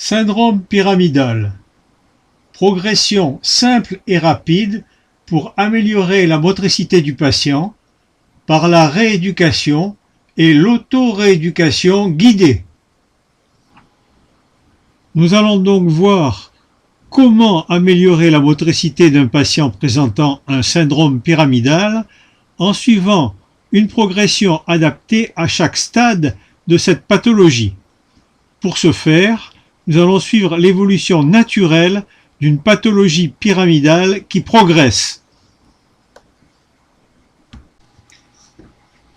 Syndrome pyramidal. Progression simple et rapide pour améliorer la motricité du patient par la rééducation et l'auto-rééducation guidée. Nous allons donc voir comment améliorer la motricité d'un patient présentant un syndrome pyramidal en suivant une progression adaptée à chaque stade de cette pathologie. Pour ce faire, nous allons suivre l'évolution naturelle d'une pathologie pyramidale qui progresse.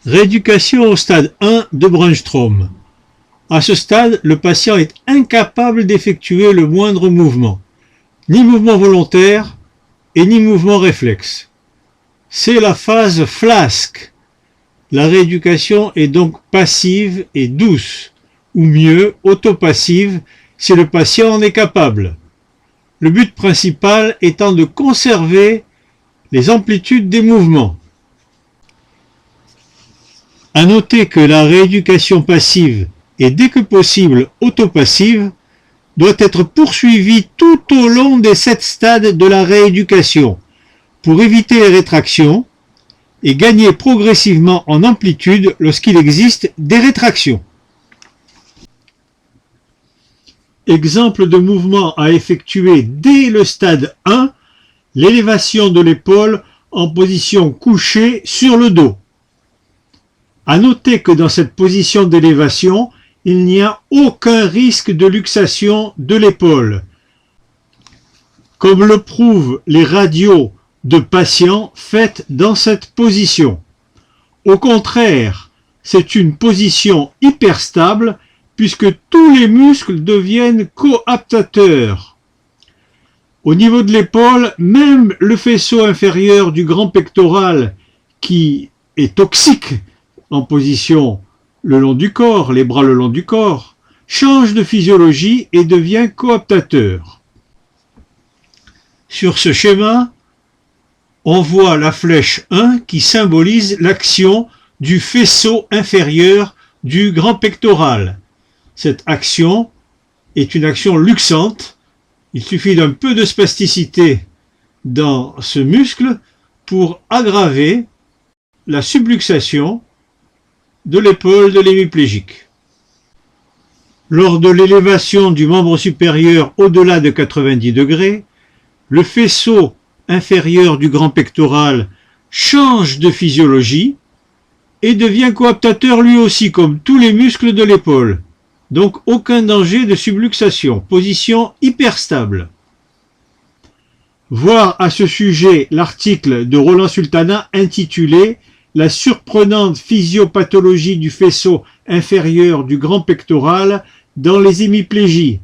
Rééducation au stade 1 de Brunstrom. À ce stade, le patient est incapable d'effectuer le moindre mouvement, ni mouvement volontaire et ni mouvement réflexe. C'est la phase flasque. La rééducation est donc passive et douce, ou mieux, autopassive si le patient en est capable. Le but principal étant de conserver les amplitudes des mouvements. À noter que la rééducation passive et dès que possible autopassive doit être poursuivie tout au long des 7 stades de la rééducation pour éviter les rétractions et gagner progressivement en amplitude lorsqu'il existe des rétractions. Exemple de mouvement à effectuer dès le stade 1, l'élévation de l'épaule en position couchée sur le dos. À noter que dans cette position d'élévation, il n'y a aucun risque de luxation de l'épaule, comme le prouvent les radios de patients faites dans cette position. Au contraire, c'est une position hyper stable puisque tous les muscles deviennent coaptateurs. Au niveau de l'épaule, même le faisceau inférieur du grand pectoral, qui est toxique en position le long du corps, les bras le long du corps, change de physiologie et devient coaptateur. Sur ce schéma, on voit la flèche 1 qui symbolise l'action du faisceau inférieur du grand pectoral. Cette action est une action luxante. Il suffit d'un peu de spasticité dans ce muscle pour aggraver la subluxation de l'épaule de l'hémiplégique. Lors de l'élévation du membre supérieur au-delà de 90 degrés, le faisceau inférieur du grand pectoral change de physiologie et devient coaptateur lui aussi, comme tous les muscles de l'épaule. Donc aucun danger de subluxation, position hyper stable. Voir à ce sujet l'article de Roland Sultana intitulé « La surprenante physiopathologie du faisceau inférieur du grand pectoral dans les hémiplégies »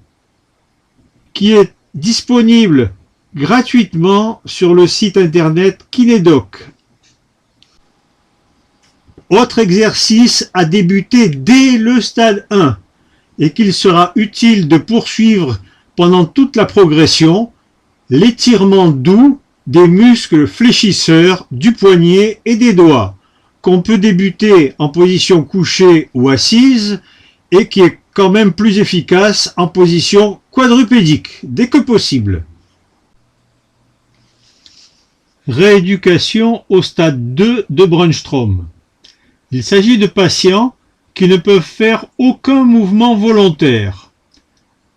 qui est disponible gratuitement sur le site internet Kinédoc. Autre exercice à débuter dès le stade 1 et qu'il sera utile de poursuivre pendant toute la progression, l'étirement doux des muscles fléchisseurs du poignet et des doigts, qu'on peut débuter en position couchée ou assise et qui est quand même plus efficace en position quadrupédique, dès que possible. Rééducation au stade 2 de Brunstrom. Il s'agit de patients qui ne peuvent faire aucun mouvement volontaire.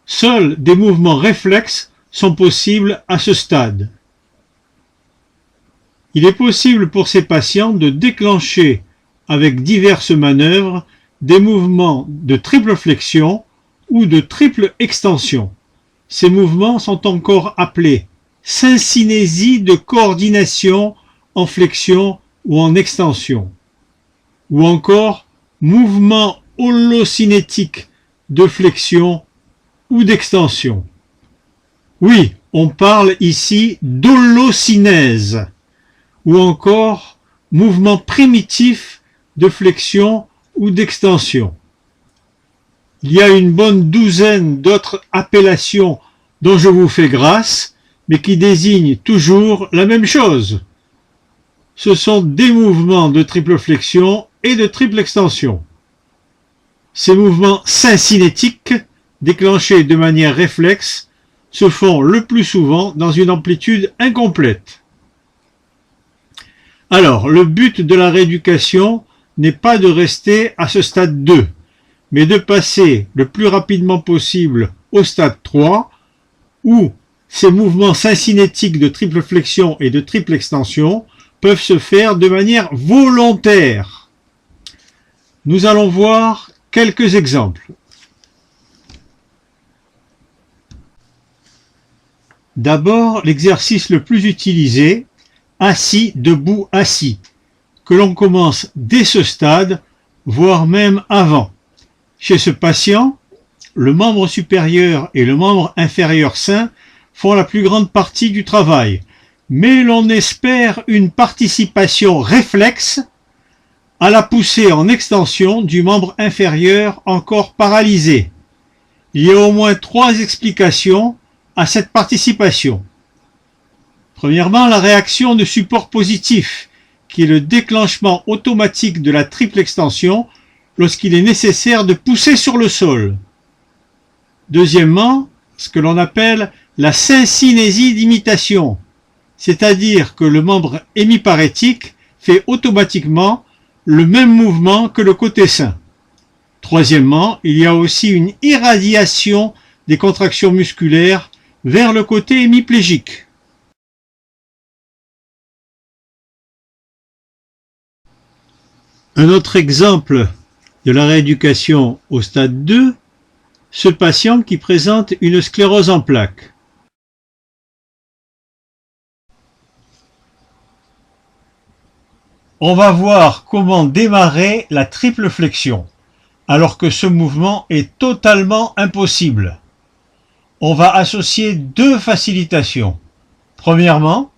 Seuls des mouvements réflexes sont possibles à ce stade. Il est possible pour ces patients de déclencher avec diverses manœuvres des mouvements de triple flexion ou de triple extension. Ces mouvements sont encore appelés syncinésie de coordination en flexion ou en extension, ou encore mouvement holocinétique de flexion ou d'extension. Oui, on parle ici d'holocinèse, ou encore mouvement primitif de flexion ou d'extension. Il y a une bonne douzaine d'autres appellations dont je vous fais grâce, mais qui désignent toujours la même chose. Ce sont des mouvements de triple flexion et de triple extension. Ces mouvements syncinétiques déclenchées de manière réflexe, se font le plus souvent dans une amplitude incomplète. Alors, le but de la rééducation n'est pas de rester à ce stade 2, mais de passer le plus rapidement possible au stade 3, où ces mouvements syncinétiques de triple flexion et de triple extension peuvent se faire de manière volontaire. Nous allons voir quelques exemples. D'abord, l'exercice le plus utilisé, assis, debout, assis, que l'on commence dès ce stade, voire même avant. Chez ce patient, le membre supérieur et le membre inférieur sain font la plus grande partie du travail, mais l'on espère une participation réflexe à la poussée en extension du membre inférieur encore paralysé. Il y a au moins 3 explications à cette participation. Premièrement, la réaction de support positif, qui est le déclenchement automatique de la triple extension lorsqu'il est nécessaire de pousser sur le sol. Deuxièmement, ce que l'on appelle la syncinésie d'imitation, c'est-à-dire que le membre hémiparétique fait automatiquement le même mouvement que le côté sain. Troisièmement, il y a aussi une irradiation des contractions musculaires vers le côté hémiplégique. Un autre exemple de la rééducation au stade 2, ce patient qui présente une sclérose en plaques. On va voir comment démarrer la triple flexion, alors que ce mouvement est totalement impossible. On va associer 2 facilitations. Premièrement,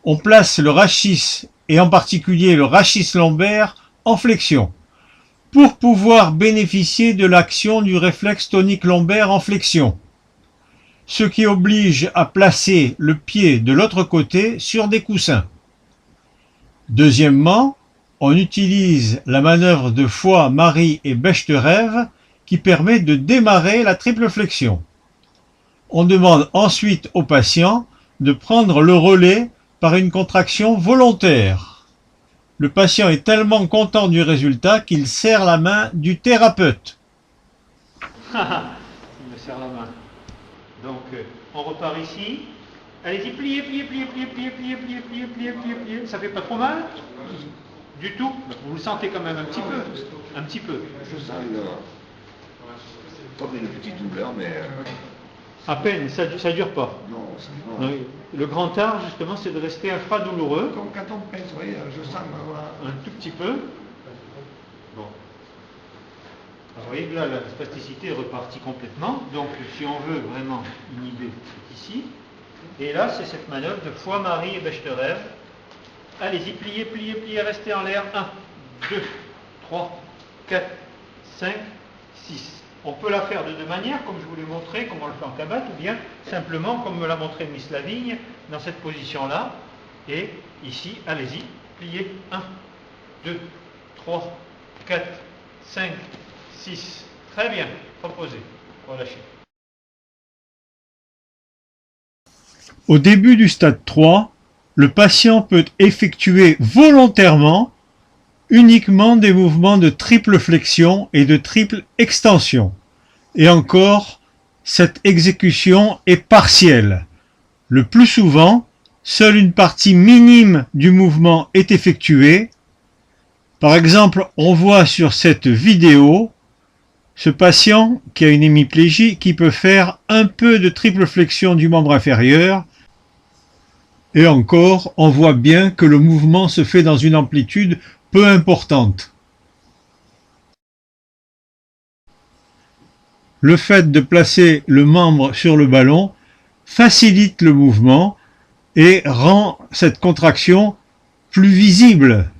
on place le rachis, et en particulier le rachis lombaire, en flexion, pour pouvoir bénéficier de l'action du réflexe tonique lombaire en flexion, ce qui oblige à placer le pied de l'autre côté sur des coussins. Deuxièmement, on utilise la manœuvre de Foix, Marie et Bechterew qui permet de démarrer la triple flexion. On demande ensuite au patient de prendre le relais par une contraction volontaire. Le patient est tellement content du résultat qu'il serre la main du thérapeute. Il me serre la main. Donc, on repart ici. Allez-y, pliez, pliez, pliez, pliez, pliez, pliez, pliez, pliez, pliez, pliez, pliez. Ça fait pas trop mal? Du tout. Vous le sentez quand même un petit peu. Un petit peu. Je sens comme une petite douleur, mais... À peine, ça dure pas. Non, non. Le grand art, justement, c'est de rester infradouloureux. Comme quand on pèse, vous voyez, je sens... Voilà. Un tout petit peu. Bon. Alors, vous voyez que là, la spasticité est repartie complètement. Donc, si on veut vraiment inhiber, c'est ici. Et là, c'est cette manœuvre de Foix, Marie et Bechterew. Allez-y, pliez, pliez, pliez, restez en l'air. 1, 2, 3, 4, 5, 6. On peut la faire de 2 manières, comme je vous l'ai montré, comme on le fait en cabane, ou bien simplement, comme me l'a montré Miss Lavigne, dans cette position-là. Et ici, allez-y, pliez. 1, 2, 3, 4, 5, 6. Très bien. Reposez. Relâchez. Au début du stade 3, le patient peut effectuer volontairement uniquement des mouvements de triple flexion et de triple extension. Et encore, cette exécution est partielle. Le plus souvent, seule une partie minime du mouvement est effectuée. Par exemple, on voit sur cette vidéo ce patient qui a une hémiplégie qui peut faire un peu de triple flexion du membre inférieur. Et encore, on voit bien que le mouvement se fait dans une amplitude peu importante. Le fait de placer le membre sur le ballon facilite le mouvement et rend cette contraction plus visible.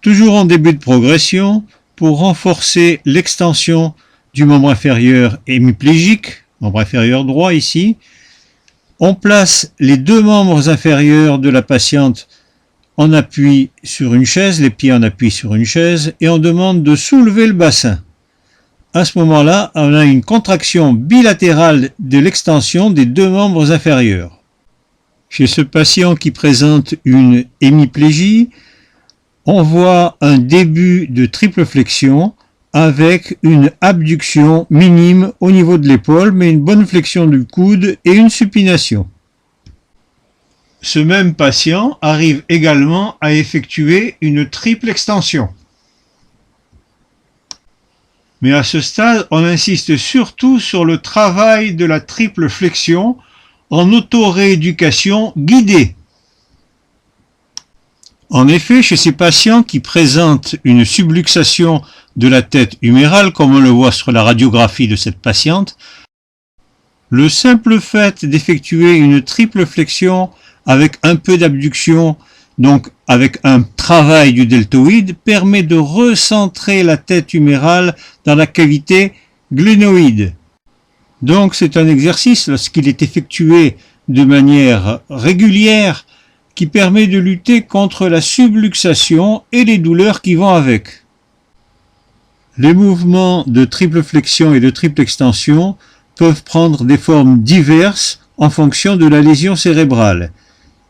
Toujours en début de progression, pour renforcer l'extension du membre inférieur hémiplégique, membre inférieur droit ici, on place les 2 membres inférieurs de la patiente en appui sur une chaise, les pieds en appui sur une chaise, et on demande de soulever le bassin. à ce moment-là, on a une contraction bilatérale de l'extension des deux membres inférieurs. Chez ce patient qui présente une hémiplégie, on voit un début de triple flexion avec une abduction minime au niveau de l'épaule, mais une bonne flexion du coude et une supination. Ce même patient arrive également à effectuer une triple extension. Mais à ce stade, on insiste surtout sur le travail de la triple flexion en auto-rééducation guidée. En effet, chez ces patients qui présentent une subluxation de la tête humérale, comme on le voit sur la radiographie de cette patiente, le simple fait d'effectuer une triple flexion avec un peu d'abduction, donc avec un travail du deltoïde, permet de recentrer la tête humérale dans la cavité glénoïde. Donc c'est un exercice, lorsqu'il est effectué de manière régulière, qui permet de lutter contre la subluxation et les douleurs qui vont avec. Les mouvements de triple flexion et de triple extension peuvent prendre des formes diverses en fonction de la lésion cérébrale.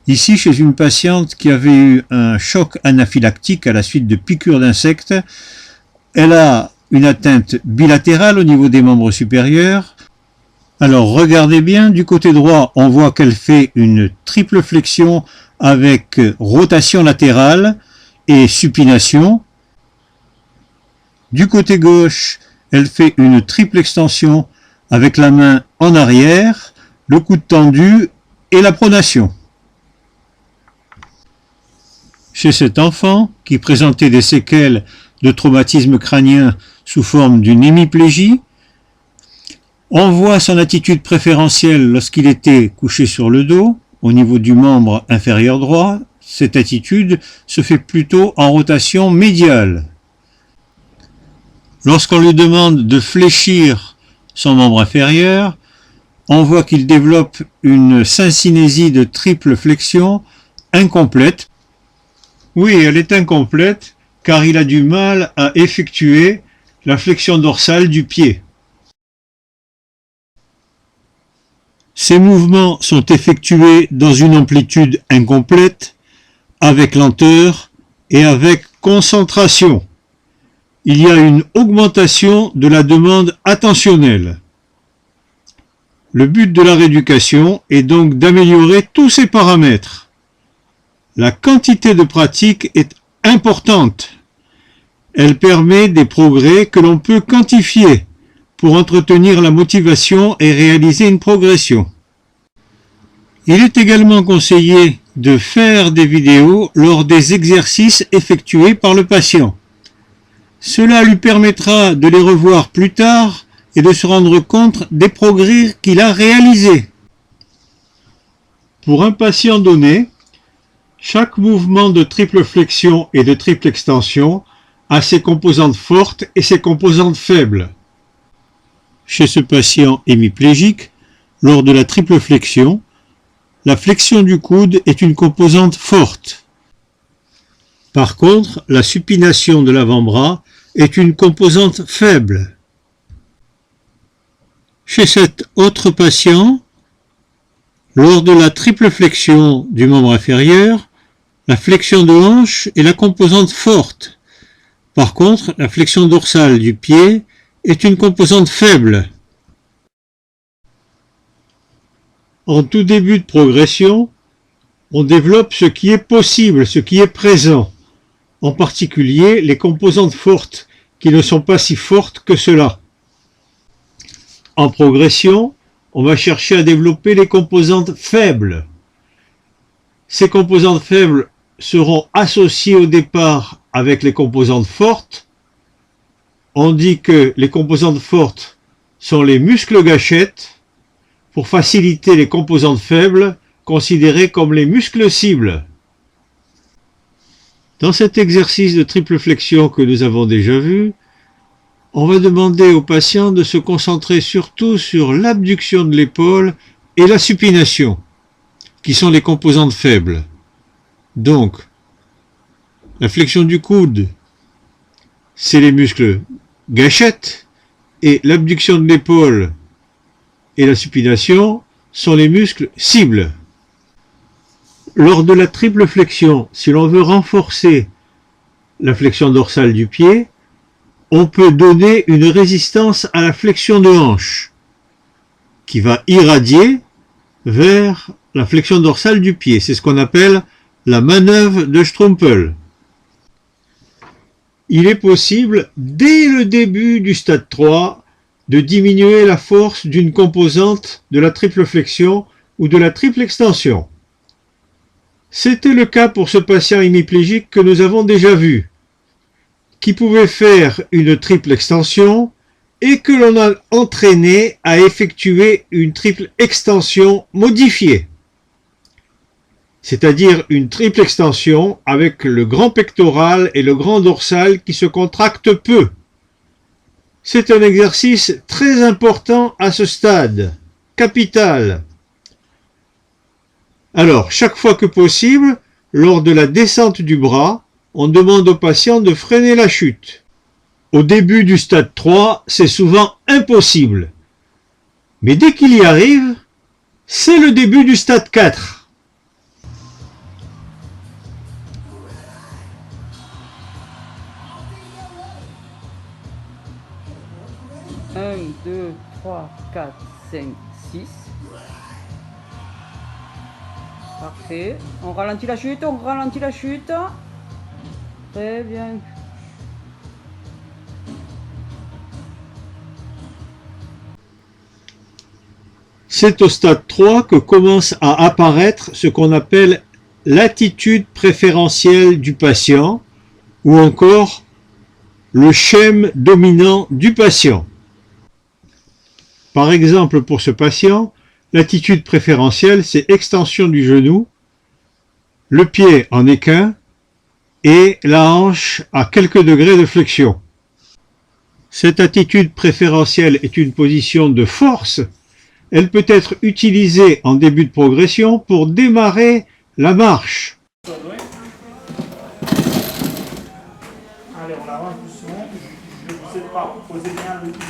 Ici, chez une patiente qui avait eu un choc anaphylactique à la suite de piqûres d'insectes, elle a une atteinte bilatérale au niveau des membres supérieurs. Alors regardez bien, du côté droit, on voit qu'elle fait une triple flexion avec rotation latérale et supination. Du côté gauche, elle fait une triple extension avec la main en arrière, le coude tendu et la pronation. Chez cet enfant qui présentait des séquelles de traumatisme crânien sous forme d'une hémiplégie, on voit son attitude préférentielle lorsqu'il était couché sur le dos, au niveau du membre inférieur droit. Cette attitude se fait plutôt en rotation médiale. Lorsqu'on lui demande de fléchir son membre inférieur, on voit qu'il développe une syncinésie de triple flexion incomplète. Oui, elle est incomplète car il a du mal à effectuer la flexion dorsale du pied. Ces mouvements sont effectués dans une amplitude incomplète, avec lenteur et avec concentration. Il y a une augmentation de la demande attentionnelle. Le but de la rééducation est donc d'améliorer tous ces paramètres. La quantité de pratique est importante. Elle permet des progrès que l'on peut quantifier pour entretenir la motivation et réaliser une progression. Il est également conseillé de faire des vidéos lors des exercices effectués par le patient. Cela lui permettra de les revoir plus tard et de se rendre compte des progrès qu'il a réalisés. Pour un patient donné, chaque mouvement de triple flexion et de triple extension a ses composantes fortes et ses composantes faibles. Chez ce patient hémiplégique, lors de la triple flexion, la flexion du coude est une composante forte. Par contre, la supination de l'avant-bras est une composante faible. Chez cet autre patient, lors de la triple flexion du membre inférieur, la flexion de hanche est la composante forte. Par contre, la flexion dorsale du pied est une composante faible. En tout début de progression, on développe ce qui est possible, ce qui est présent, en particulier les composantes fortes qui ne sont pas si fortes que cela. En progression, on va chercher à développer les composantes faibles. Ces composantes faibles seront associées au départ avec les composantes fortes. On dit que les composantes fortes sont les muscles gâchettes pour faciliter les composantes faibles considérées comme les muscles cibles. Dans cet exercice de triple flexion que nous avons déjà vu, on va demander au patient de se concentrer surtout sur l'abduction de l'épaule et la supination, qui sont les composantes faibles. Donc, la flexion du coude, c'est les muscles gâchettes, et l'abduction de l'épaule et la supination sont les muscles cibles. Lors de la triple flexion, si l'on veut renforcer la flexion dorsale du pied, on peut donner une résistance à la flexion de hanche qui va irradier vers la flexion dorsale du pied. C'est ce qu'on appelle la manœuvre de Strumpel. Il est possible, dès le début du stade 3, de diminuer la force d'une composante de la triple flexion ou de la triple extension. C'était le cas pour ce patient hémiplégique que nous avons déjà vu, qui pouvait faire une triple extension et que l'on a entraîné à effectuer une triple extension modifiée. C'est-à-dire une triple extension avec le grand pectoral et le grand dorsal qui se contractent peu. C'est un exercice très important à ce stade, capital. Alors, chaque fois que possible, lors de la descente du bras, on demande au patient de freiner la chute. Au début du stade 3, c'est souvent impossible. Mais dès qu'il y arrive, c'est le début du stade 4. Un, 2, 3, 4, 5, 6. Parfait. On ralentit la chute, on ralentit la chute. Très bien. C'est au stade 3 que commence à apparaître ce qu'on appelle l'attitude préférentielle du patient ou encore le schème dominant du patient. Par exemple, pour ce patient, l'attitude préférentielle, c'est extension du genou, le pied en équin et la hanche à quelques degrés de flexion. Cette attitude préférentielle est une position de force. Elle peut être utilisée en début de progression pour démarrer la marche. Allez, on avance doucement. Je ne sais pas, posez bien le pied.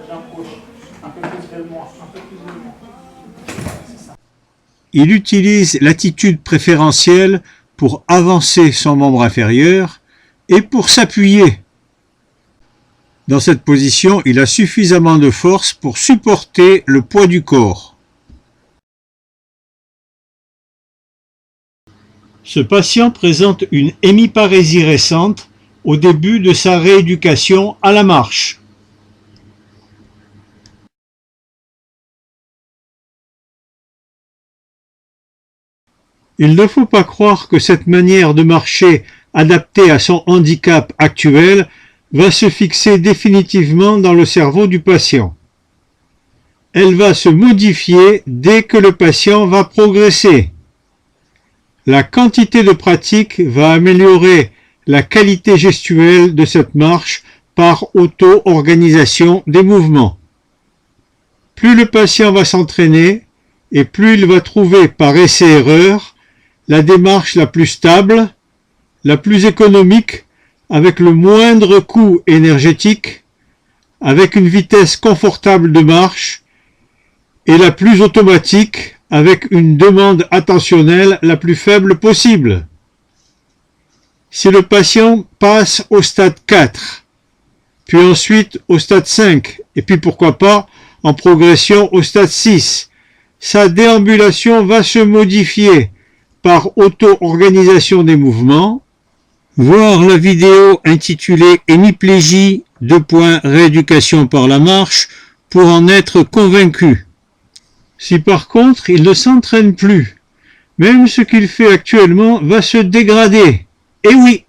J'approche. Un peu plus vers moi. Un peu plus vers moi. C'est ça. Il utilise l'attitude préférentielle pour avancer son membre inférieur et pour s'appuyer. Dans cette position, il a suffisamment de force pour supporter le poids du corps. Ce patient présente une hémiparésie récente au début de sa rééducation à la marche. Il ne faut pas croire que cette manière de marcher adaptée à son handicap actuel va se fixer définitivement dans le cerveau du patient. Elle va se modifier dès que le patient va progresser. La quantité de pratique va améliorer la qualité gestuelle de cette marche par auto-organisation des mouvements. Plus le patient va s'entraîner et plus il va trouver par essai-erreur la démarche la plus stable, la plus économique, avec le moindre coût énergétique, avec une vitesse confortable de marche et la plus automatique, avec une demande attentionnelle la plus faible possible. Si le patient passe au stade 4, puis ensuite au stade 5, et puis pourquoi pas en progression au stade 6, sa déambulation va se modifier par auto-organisation des mouvements. Voir la vidéo intitulée Hémiplégie, rééducation par la marche, pour en être convaincu. Si par contre il ne s'entraîne plus, même ce qu'il fait actuellement va se dégrader. Et oui,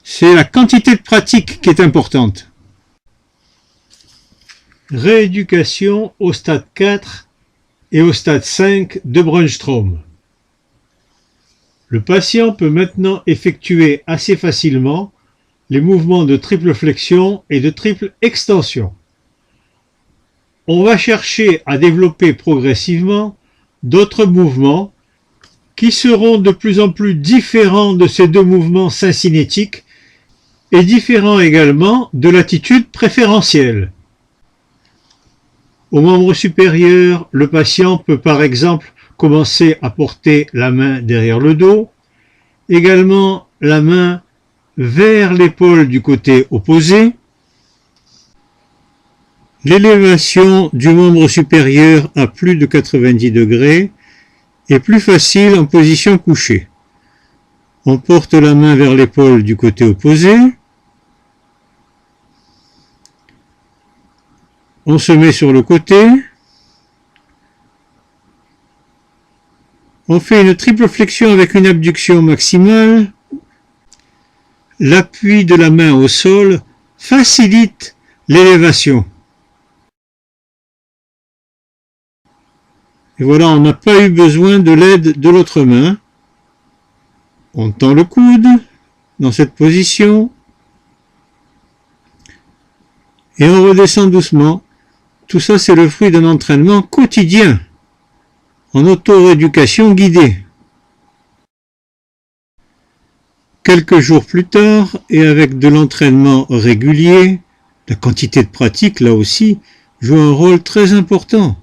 c'est la quantité de pratique qui est importante. Rééducation au stade 4 et au stade 5 de Brunstrom. Le patient peut maintenant effectuer assez facilement les mouvements de triple flexion et de triple extension. On va chercher à développer progressivement d'autres mouvements qui seront de plus en plus différents de ces deux mouvements syncinétiques et différents également de l'attitude préférentielle. Au membre supérieur, le patient peut par exemple commencer à porter la main derrière le dos, également la main vers l'épaule du côté opposé. L'élévation du membre supérieur à plus de 90 degrés est plus facile en position couchée. On porte la main vers l'épaule du côté opposé. On se met sur le côté. On fait une triple flexion avec une abduction maximale. L'appui de la main au sol facilite l'élévation. Et voilà, on n'a pas eu besoin de l'aide de l'autre main. On tend le coude dans cette position. Et on redescend doucement. Tout ça, c'est le fruit d'un entraînement quotidien en auto-rééducation guidée. Quelques jours plus tard, et avec de l'entraînement régulier, la quantité de pratique, là aussi, joue un rôle très important.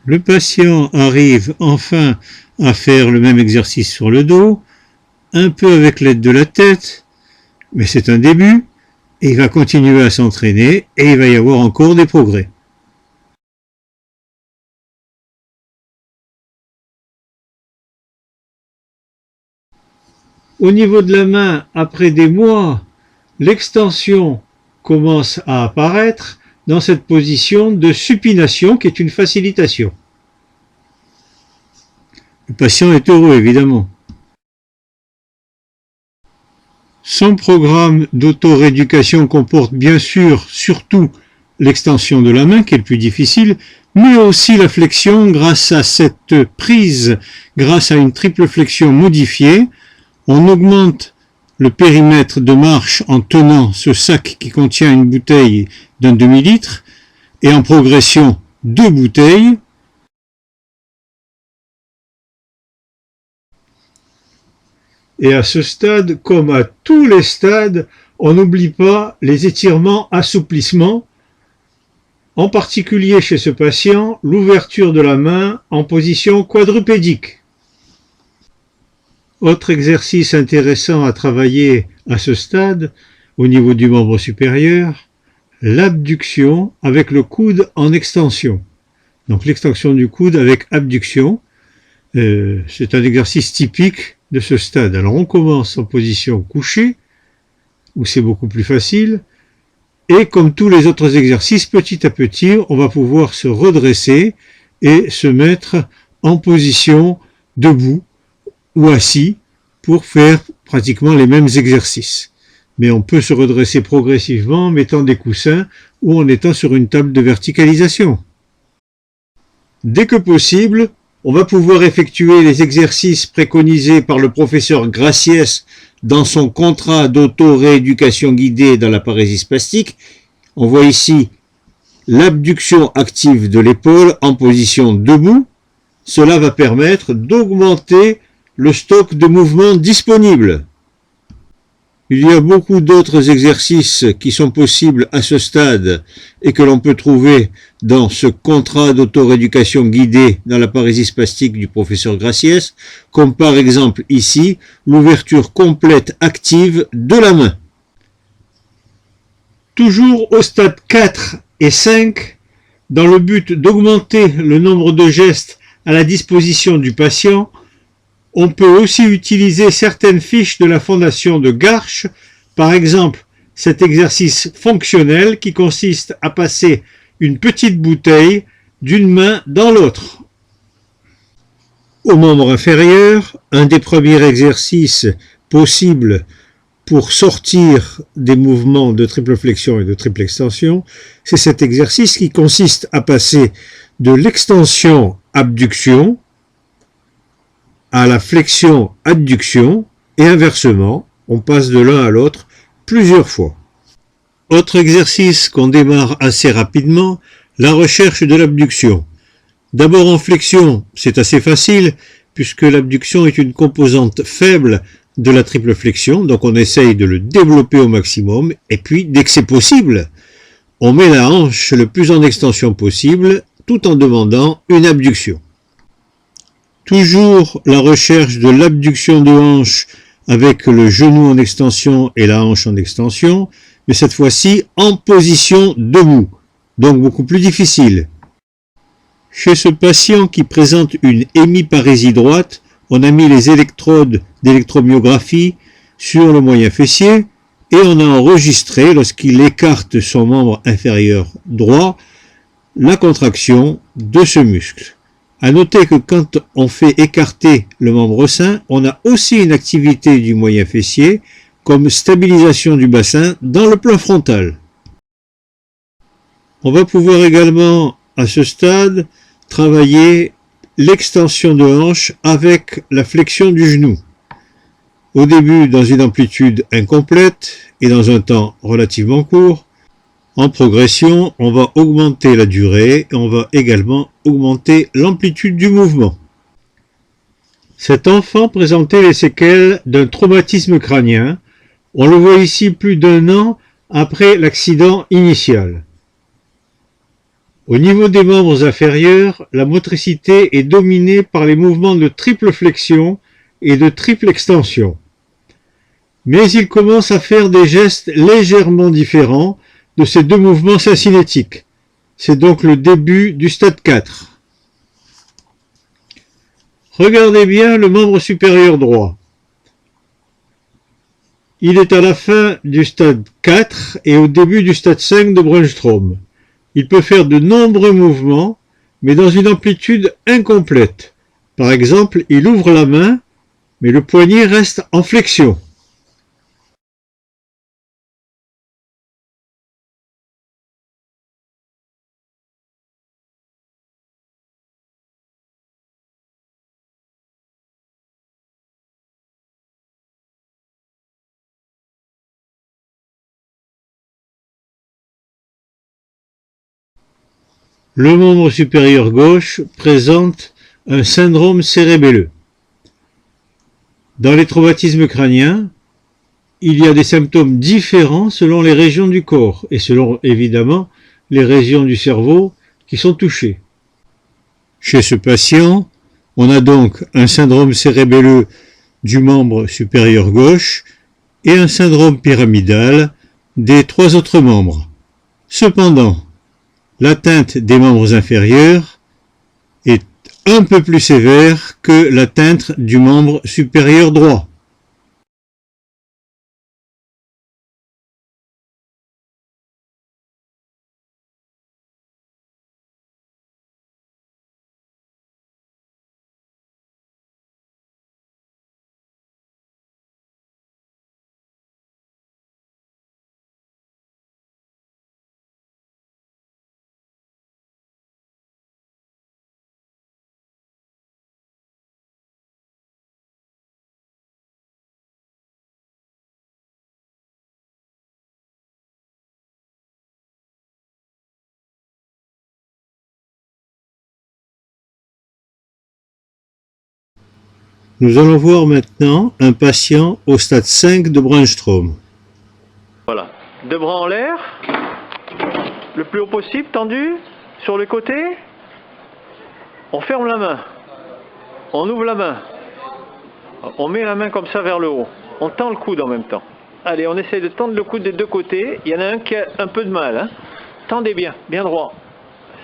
Le patient arrive enfin à faire le même exercice sur le dos, un peu avec l'aide de la tête, mais c'est un début, et il va continuer à s'entraîner, et il va y avoir encore des progrès. Au niveau de la main, après des mois, l'extension commence à apparaître dans cette position de supination qui est une facilitation. Le patient est heureux, évidemment. Son programme d'auto-rééducation comporte bien sûr surtout l'extension de la main qui est le plus difficile, mais aussi la flexion grâce à cette prise, grâce à une triple flexion modifiée. On augmente le périmètre de marche en tenant ce sac qui contient une bouteille d'un demi-litre et en progression 2 bouteilles. Et à ce stade, comme à tous les stades, on n'oublie pas les étirements, assouplissements, en particulier chez ce patient, l'ouverture de la main en position quadrupédique. Autre exercice intéressant à travailler à ce stade, au niveau du membre supérieur, l'abduction avec le coude en extension. Donc l'extension du coude avec abduction, c'est un exercice typique de ce stade. Alors on commence en position couchée, où c'est beaucoup plus facile, et comme tous les autres exercices, petit à petit, on va pouvoir se redresser et se mettre en position debout ou assis pour faire pratiquement les mêmes exercices. Mais on peut se redresser progressivement en mettant des coussins ou en étant sur une table de verticalisation. Dès que possible, on va pouvoir effectuer les exercices préconisés par le professeur Graciès dans son contrat d'auto-rééducation guidée dans la parésie spastique. On voit ici l'abduction active de l'épaule en position debout. Cela va permettre d'augmenter le stock de mouvements disponible. Il y a beaucoup d'autres exercices qui sont possibles à ce stade et que l'on peut trouver dans ce contrat d'auto-rééducation guidée dans la parésie spastique du professeur Graciès, comme par exemple ici, l'ouverture complète active de la main. Toujours au stade 4 et 5, dans le but d'augmenter le nombre de gestes à la disposition du patient, on peut aussi utiliser certaines fiches de la fondation de Garches, par exemple cet exercice fonctionnel qui consiste à passer une petite bouteille d'une main dans l'autre. Au membre inférieur, un des premiers exercices possibles pour sortir des mouvements de triple flexion et de triple extension, c'est cet exercice qui consiste à passer de l'extension-abduction à la flexion-adduction et inversement, on passe de l'un à l'autre plusieurs fois. Autre exercice qu'on démarre assez rapidement, la recherche de l'abduction. D'abord en flexion, c'est assez facile puisque l'abduction est une composante faible de la triple flexion, donc on essaye de le développer au maximum et puis dès que c'est possible, on met la hanche le plus en extension possible tout en demandant une abduction. Toujours la recherche de l'abduction de hanche avec le genou en extension et la hanche en extension, mais cette fois-ci en position debout, donc beaucoup plus difficile. Chez ce patient qui présente une hémiparésie droite, on a mis les électrodes d'électromyographie sur le moyen fessier et on a enregistré, lorsqu'il écarte son membre inférieur droit, la contraction de ce muscle. À noter que quand on fait écarter le membre sain, on a aussi une activité du moyen fessier comme stabilisation du bassin dans le plan frontal. On va pouvoir également, à ce stade, travailler l'extension de hanche avec la flexion du genou. Au début dans une amplitude incomplète et dans un temps relativement court. En progression, on va augmenter la durée et on va également augmenter l'amplitude du mouvement. Cet enfant présentait les séquelles d'un traumatisme crânien. On le voit ici plus d'1 an après l'accident initial. Au niveau des membres inférieurs, la motricité est dominée par les mouvements de triple flexion et de triple extension. Mais il commence à faire des gestes légèrement différents de ces deux mouvements syncinétiques. C'est donc le début du stade 4. Regardez bien le membre supérieur droit. Il est à la fin du stade 4 et au début du stade 5 de Brunstrom. Il peut faire de nombreux mouvements, mais dans une amplitude incomplète. Par exemple, il ouvre la main, mais le poignet reste en flexion. Le membre supérieur gauche présente un syndrome cérébelleux. Dans les traumatismes crâniens, il y a des symptômes différents selon les régions du corps et selon évidemment les régions du cerveau qui sont touchées. Chez ce patient, on a donc un syndrome cérébelleux du membre supérieur gauche et un syndrome pyramidal des 3 autres membres. Cependant, l'atteinte des membres inférieurs est un peu plus sévère que l'atteinte du membre supérieur droit. Nous allons voir maintenant un patient au stade 5 de Brunstrom. Voilà. Deux bras en l'air, le plus haut possible, tendu, sur le côté. On ferme la main, on ouvre la main, on met la main comme ça vers le haut, on tend le coude en même temps. Allez, on essaie de tendre le coude des deux côtés, il y en a un qui a un peu de mal. Hein. Tendez bien, bien droit.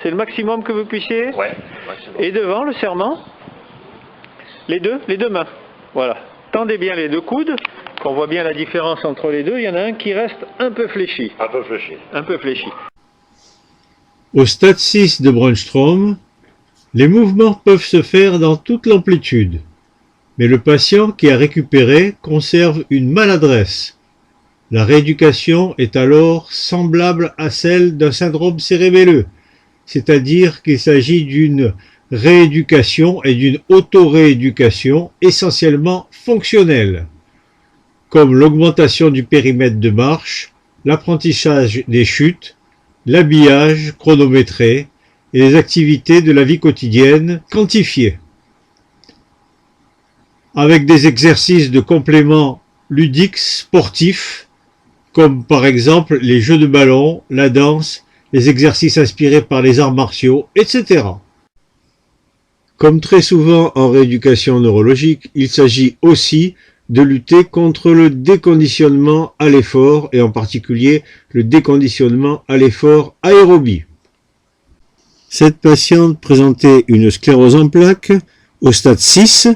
C'est le maximum que vous puissiez. Ouais, maximum. Et devant, le serrement. Les deux mains. Voilà. Tendez bien les deux coudes, qu'on voit bien la différence entre les deux. Il y en a un qui reste un peu fléchi. Un peu fléchi. Un peu fléchi. Au stade 6 de Brunstrom, les mouvements peuvent se faire dans toute l'amplitude, mais le patient qui a récupéré conserve une maladresse. La rééducation est alors semblable à celle d'un syndrome cérébelleux, c'est-à-dire qu'il s'agit d'une rééducation et d'une auto-rééducation essentiellement fonctionnelle, comme l'augmentation du périmètre de marche, l'apprentissage des chutes, l'habillage chronométré et les activités de la vie quotidienne quantifiées. Avec des exercices de complément ludiques sportifs comme par exemple les jeux de ballon, la danse, les exercices inspirés par les arts martiaux, etc. Comme très souvent en rééducation neurologique, il s'agit aussi de lutter contre le déconditionnement à l'effort, et en particulier le déconditionnement à l'effort aérobie. Cette patiente présentait une sclérose en plaques au stade 6,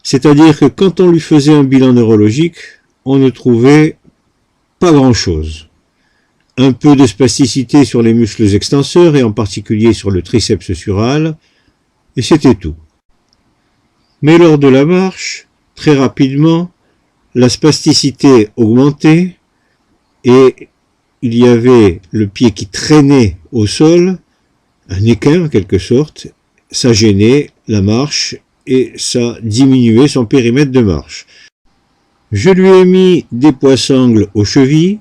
c'est-à-dire que quand on lui faisait un bilan neurologique, on ne trouvait pas grand-chose. Un peu de spasticité sur les muscles extenseurs et en particulier sur le triceps sural, et c'était tout. Mais lors de la marche, très rapidement, la spasticité augmentait et il y avait le pied qui traînait au sol, un équin en quelque sorte, ça gênait la marche et ça diminuait son périmètre de marche. Je lui ai mis des poids-sangles aux chevilles.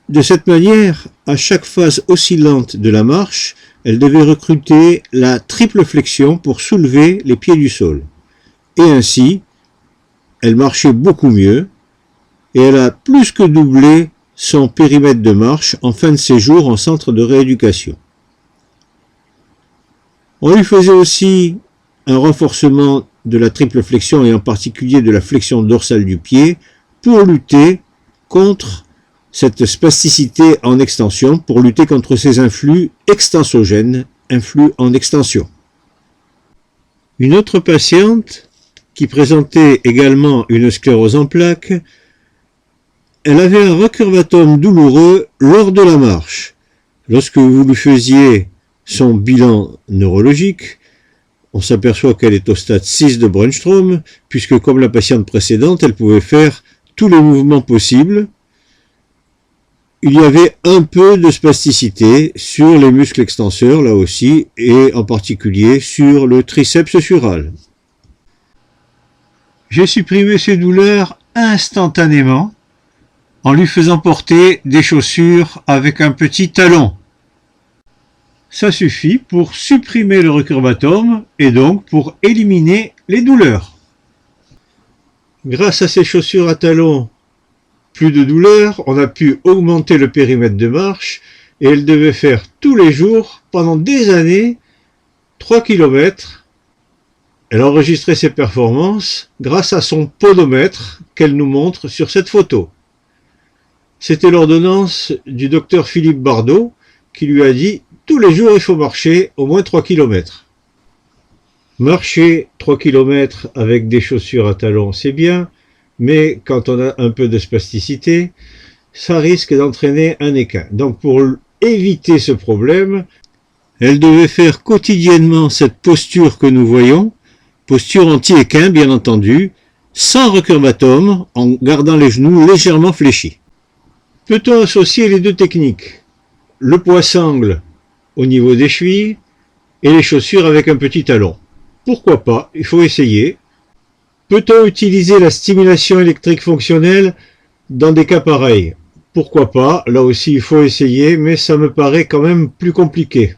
De cette manière, à chaque phase oscillante de la marche, elle devait recruter la triple flexion pour soulever les pieds du sol. Et ainsi, elle marchait beaucoup mieux et elle a plus que doublé son périmètre de marche en fin de séjour en centre de rééducation. On lui faisait aussi un renforcement de la triple flexion et en particulier de la flexion dorsale du pied pour lutter contre cette spasticité en extension, pour lutter contre ces influx extensogènes, influx en extension. Une autre patiente qui présentait également une sclérose en plaques, elle avait un recurvatum douloureux lors de la marche. Lorsque vous lui faisiez son bilan neurologique, on s'aperçoit qu'elle est au stade 6 de Brunstrom, puisque comme la patiente précédente, elle pouvait faire tous les mouvements possibles. Il y avait un peu de spasticité sur les muscles extenseurs, là aussi, et en particulier sur le triceps sural. J'ai supprimé ces douleurs instantanément en lui faisant porter des chaussures avec un petit talon. Ça suffit pour supprimer le recurvatum et donc pour éliminer les douleurs. Grâce à ces chaussures à talons, plus de douleur, on a pu augmenter le périmètre de marche et elle devait faire tous les jours, pendant des années, 3 km. Elle enregistrait ses performances grâce à son podomètre qu'elle nous montre sur cette photo. C'était l'ordonnance du docteur Philippe Bardot qui lui a dit « Tous les jours, il faut marcher au moins 3 km. » Marcher 3 km avec des chaussures à talons, c'est bien, mais quand on a un peu de spasticité, ça risque d'entraîner un équin. Donc pour éviter ce problème, elle devait faire quotidiennement cette posture que nous voyons, posture anti-équin bien entendu, sans recurvatum, en gardant les genoux légèrement fléchis. Peut-on associer les deux techniques? Le poids-sangle au niveau des chevilles et les chaussures avec un petit talon. Pourquoi pas? Il faut essayer. Peut-on utiliser la stimulation électrique fonctionnelle dans des cas pareils? Pourquoi pas? Là aussi, il faut essayer, mais ça me paraît quand même plus compliqué.